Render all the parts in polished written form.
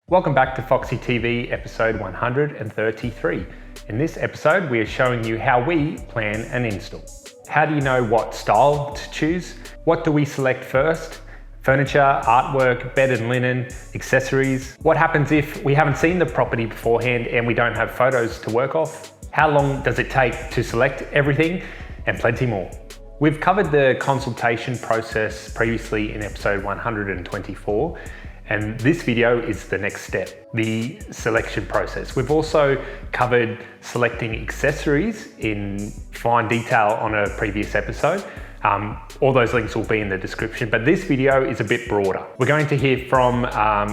Welcome back to Foxy TV episode 133. In this episode, we are showing you how we plan an install. How do you know what style to choose? What do we select first? Furniture, artwork, bed and linen, accessories. What happens if we haven't seen the property beforehand and we don't have photos to work off? How long does it take to select everything? And plenty more. We've covered the consultation process previously in episode 124. And this video is the next step, the selection process. We've also covered selecting accessories in fine detail on a previous episode. All those links will be in the description, but this video is a bit broader. We're going to hear from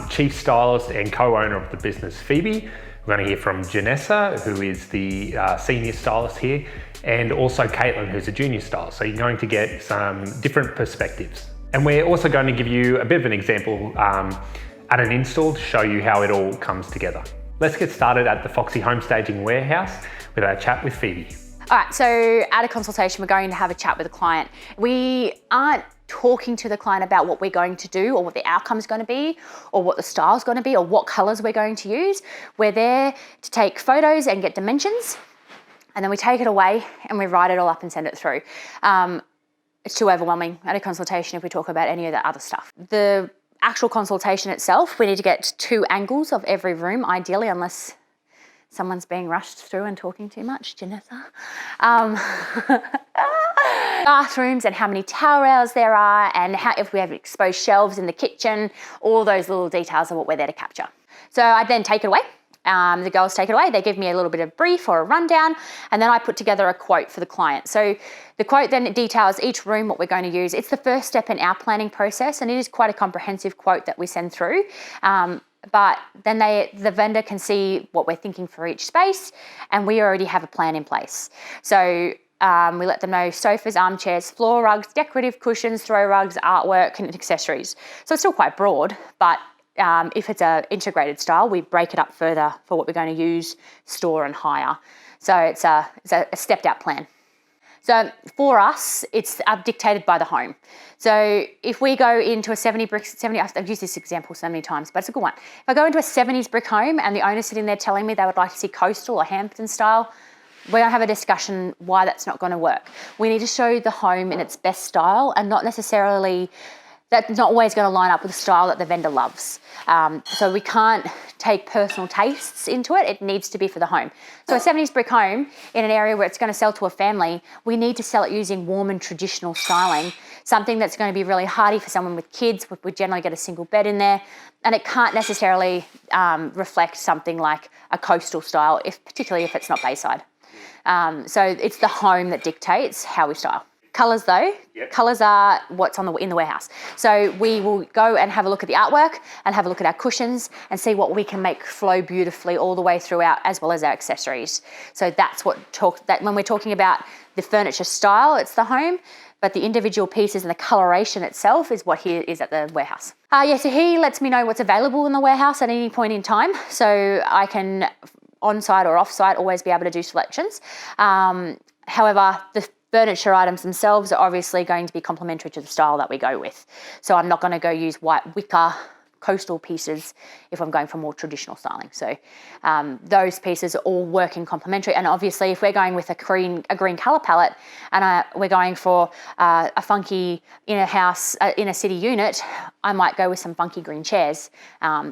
Chief Stylist and Co-owner of the business, Phoebe. We're going to hear from Jenessa, who is the senior stylist here, and also Caitlin, who's a junior stylist. So you're going to get some different perspectives. And we're also going to give you a bit of an example at an install to show you how it all comes together. Let's get started at the Foxy Home Staging Warehouse with our chat with Phoebe. All right, so at a consultation, we're going to have a chat with the client. We aren't talking to the client about what we're going to do or what the outcome's going to be or what the style's going to be or what colors we're going to use. We're there to take photos and get dimensions, and then we take it away and we write it all up and send it through. It's too overwhelming at a consultation if we talk about any of the other stuff. The actual consultation itself, we need to get 2 angles of every room, ideally, unless someone's being rushed through and talking too much, Jenessa. Bathrooms and how many towel rails there are and if we have exposed shelves in the kitchen, all those little details are what we're there to capture. So I then take it away. The girls take it away. They give me a little bit of brief or a rundown, and then I put together a quote for the client. So the quote then details each room, what we're going to use. It's the first step in our planning process, and it is quite a comprehensive quote that we send through. But then the vendor can see what we're thinking for each space, and we already have a plan in place. So we let them know sofas, armchairs, floor rugs, decorative cushions, throw rugs, artwork, and accessories. So it's still quite broad, but if it's an integrated style, we break it up further for what we're going to use, store and hire. So it's a stepped out plan. So for us, it's dictated by the home. So if we go into a 70, I've used this example so many times, but it's a good one. If I go into a 70s brick home and the owner's sitting there telling me they would like to see coastal or Hampton style, we're going to have a discussion why that's not going to work. We need to show the home in its best style and not necessarily, that's not always going to line up with the style that the vendor loves. So we can't take personal tastes into it. It needs to be for the home. So a 70s brick home in an area where it's going to sell to a family, we need to sell it using warm and traditional styling, something that's going to be really hardy for someone with kids. We generally get a single bed in there, and it can't necessarily reflect something like a coastal style, particularly if it's not Bayside. So it's the home that dictates how we style. Colours though, yep. Colours are what's in the warehouse. So we will go and have a look at the artwork and have a look at our cushions and see what we can make flow beautifully all the way throughout, as well as our accessories. So that's when we're talking about the furniture style, it's the home, but the individual pieces and the coloration itself is what he is at the warehouse. So he lets me know what's available in the warehouse at any point in time, so I can on-site or off-site always be able to do selections. However, the furniture items themselves are obviously going to be complementary to the style that we go with. So I'm not going to go use white wicker coastal pieces if I'm going for more traditional styling. So those pieces are all working complementary. And obviously if we're going with a green colour palette and we're going for a funky inner city unit, I might go with some funky green chairs.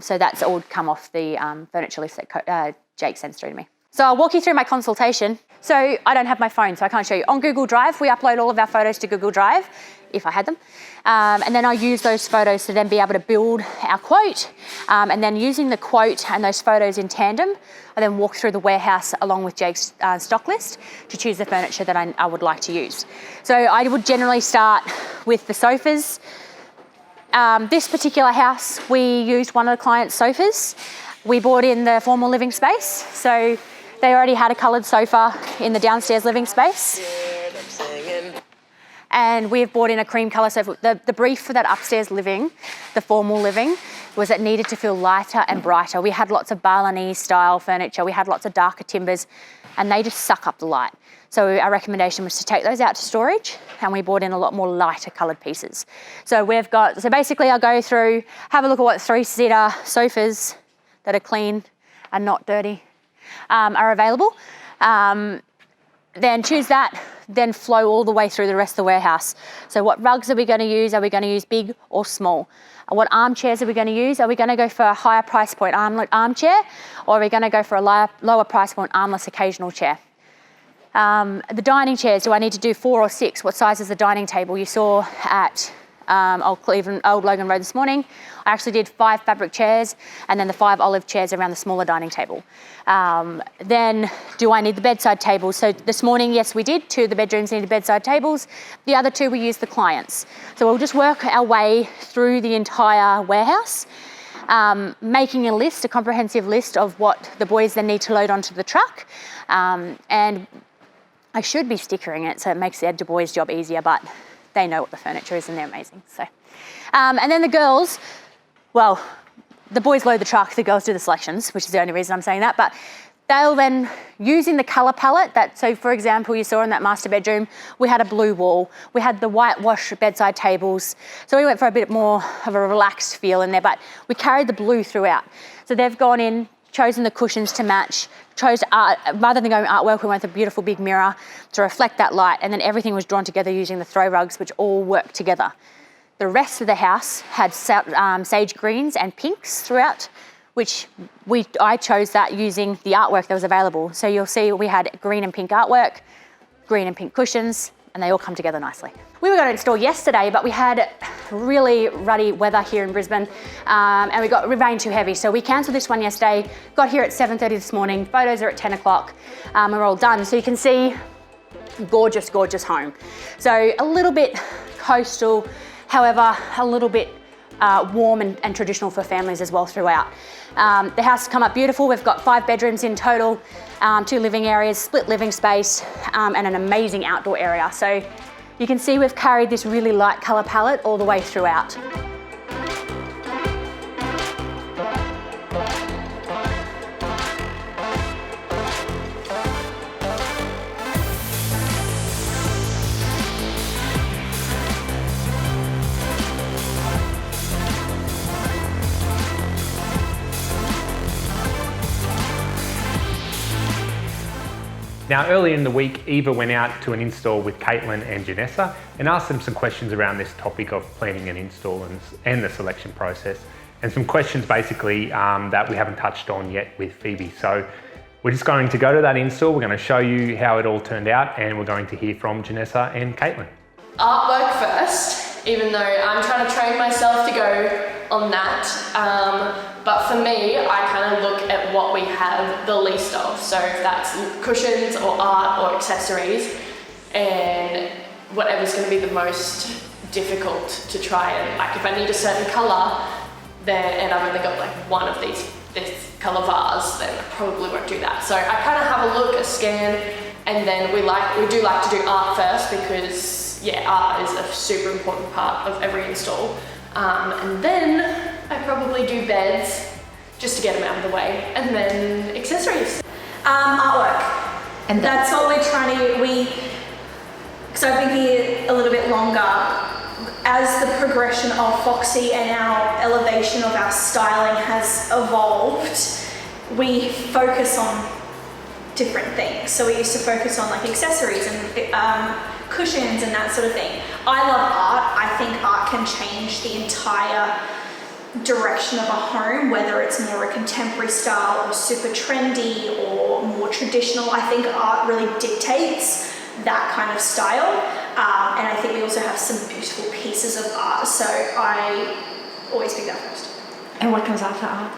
So that's all come off the furniture list that Jake sends through to me. So I'll walk you through my consultation. So I don't have my phone, so I can't show you. On Google Drive, we upload all of our photos to Google Drive, if I had them. And then I use those photos to then be able to build our quote. And then using the quote and those photos in tandem, I then walk through the warehouse along with Jake's stock list to choose the furniture that I would like to use. So I would generally start with the sofas. This particular house, we used one of the client's sofas. We bought in the formal living space. So they already had a coloured sofa in the downstairs living space. And we've brought in a cream colour sofa. The brief for that upstairs living, the formal living, was it needed to feel lighter and brighter. We had lots of Balinese style furniture. We had lots of darker timbers, and they just suck up the light. So our recommendation was to take those out to storage, and we brought in a lot more lighter coloured pieces. So basically I'll go through, have a look at what 3-seater sofas that are clean and not dirty are available. Then choose that, then flow all the way through the rest of the warehouse. So what rugs are we going to use? Are we going to use big or small? What armchairs are we going to use? Are we going to go for a higher price point armchair, or are we going to go for a lower price point armless occasional chair? The dining chairs, do I need to do 4 or 6? What size is the dining table? You saw at Old Logan Road this morning, I actually did 5 fabric chairs and then the 5 olive chairs around the smaller dining table. Then do I need the bedside tables? So this morning, yes, we did. 2 of the bedrooms needed bedside tables. The other 2 we used the clients. So we'll just work our way through the entire warehouse, making a list, a comprehensive list of what the boys then need to load onto the truck. And I should be stickering it so it makes the Edge boys' job easier, but they know what the furniture is and they're amazing. So, and then the girls, well, the boys load the truck, the girls do the selections, which is the only reason I'm saying that, but they'll then, using the colour palette that, so for example, you saw in that master bedroom, we had a blue wall, we had the whitewash bedside tables, so we went for a bit more of a relaxed feel in there, but we carried the blue throughout. So they've gone in, chosen the cushions to match, chose art, rather than going artwork, we went with a beautiful big mirror to reflect that light, and then everything was drawn together using the throw rugs, which all work together. The rest of the house had sage greens and pinks throughout, which I chose that using the artwork that was available. So you'll see we had green and pink artwork, green and pink cushions, and they all come together nicely. We were going to install yesterday, but we had really ruddy weather here in Brisbane, and we got rain too heavy. So we cancelled this one yesterday, got here at 7:30 this morning, photos are at 10 o'clock, we're all done. So you can see, gorgeous, gorgeous home. So a little bit coastal, however, a little bit warm and traditional for families as well throughout. The house has come up beautiful. We've got 5 bedrooms in total, 2 living areas, split living space, and an amazing outdoor area. So you can see we've carried this really light colour palette all the way throughout. Now, earlier in the week, Eva went out to an install with Caitlin and Jenessa and asked them some questions around this topic of planning an install and the selection process, and some questions basically that we haven't touched on yet with Phoebe. So we're just going to go to that install, we're going to show you how it all turned out, and we're going to hear from Jenessa and Caitlin. Artwork first, even though I'm trying to train myself to go on that. But for me, I kind of look at what we have the least of. So if that's cushions or art or accessories, and whatever's going to be the most difficult to try. And like if I need a certain color, then and I've only got like one of this color vase, then I probably won't do that. So I kind of have a look, a scan, and then we do like to do art first because yeah, art is a super important part of every install. And then I probably do beds just to get them out of the way, and then accessories. Artwork. And that's what we're trying to, because I've been here a little bit longer, as the progression of Foxy and our elevation of our styling has evolved, we focus on different things. So we used to focus on like accessories and cushions and that sort of thing. I love art. I think art can change the entire direction of a home, whether it's more a contemporary style or super trendy or more traditional. I think art really dictates that kind of style, and I think we also have some beautiful pieces of art, so I always pick that first. And what comes after art?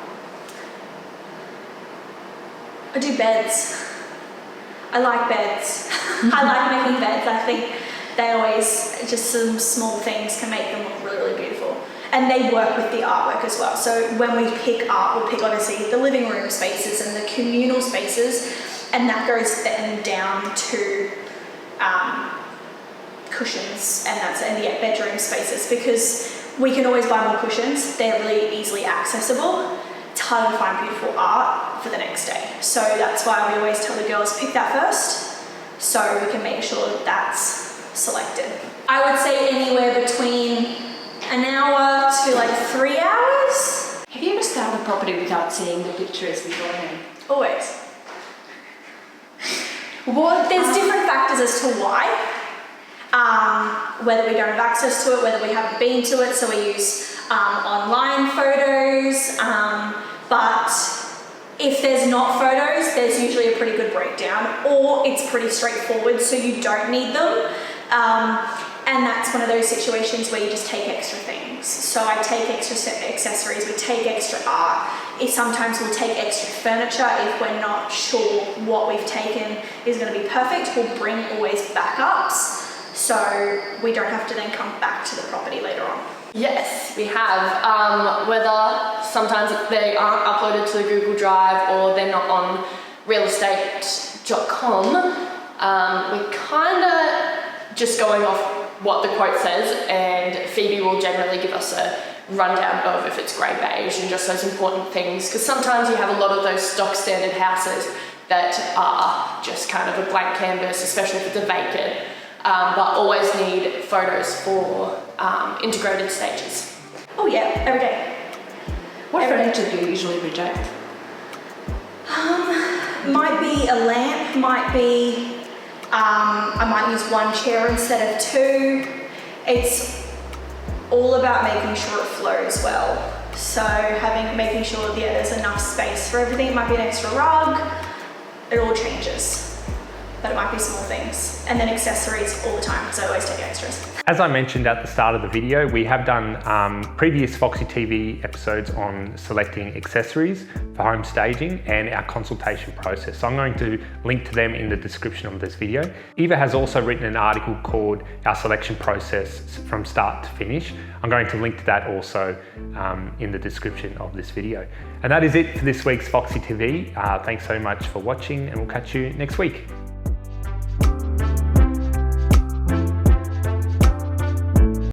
I do beds. I like beds. I like making beds. I think they always, just some small things can make them look really, really beautiful. And they work with the artwork as well. So when we pick art, we'll pick obviously the living room spaces and the communal spaces, and that goes then down to cushions and the bedroom spaces, because we can always buy more cushions. They're really easily accessible. It's hard to find beautiful art for the next day. So that's why we always tell the girls pick that first, so we can make sure that that's selected. I would say anywhere between an hour to like 3 hours. Have you never start a property without seeing the pictures beforehand? Always. Well, there's different factors as to why. Whether we don't have access to it, whether we haven't been to it, so we use online photos. But if there's not photos, there's usually a pretty good breakdown, or it's pretty straightforward, so you don't need them. And that's one of those situations where you just take extra things. So I take extra accessories, we take extra art. Sometimes we'll take extra furniture if we're not sure what we've taken is going to be perfect. We'll bring always backups, so we don't have to then come back to the property later on. Yes, we have. Whether sometimes they aren't uploaded to the Google Drive or they're not on realestate.com, we're kind of just going off what the quote says, and Phoebe will generally give us a rundown of if it's grey beige and just those important things, because sometimes you have a lot of those stock standard houses that are just kind of a blank canvas, especially if it's a vacant, but always need photos for integrated stages. Oh yeah, every day. What furniture do you usually reject? Might be a lamp, might be, I might use one chair instead of two. It's all about making sure it flows well. So making sure that there's enough space for everything. It might be an extra rug, it all changes. But it might be small things. And then accessories all the time, because I always take extras. As I mentioned at the start of the video, we have done previous Foxy TV episodes on selecting accessories for home staging and our consultation process. So I'm going to link to them in the description of this video. Eva has also written an article called Our Selection Process from Start to Finish. I'm going to link to that also in the description of this video. And that is it for this week's Foxy TV. Thanks so much for watching, and we'll catch you next week.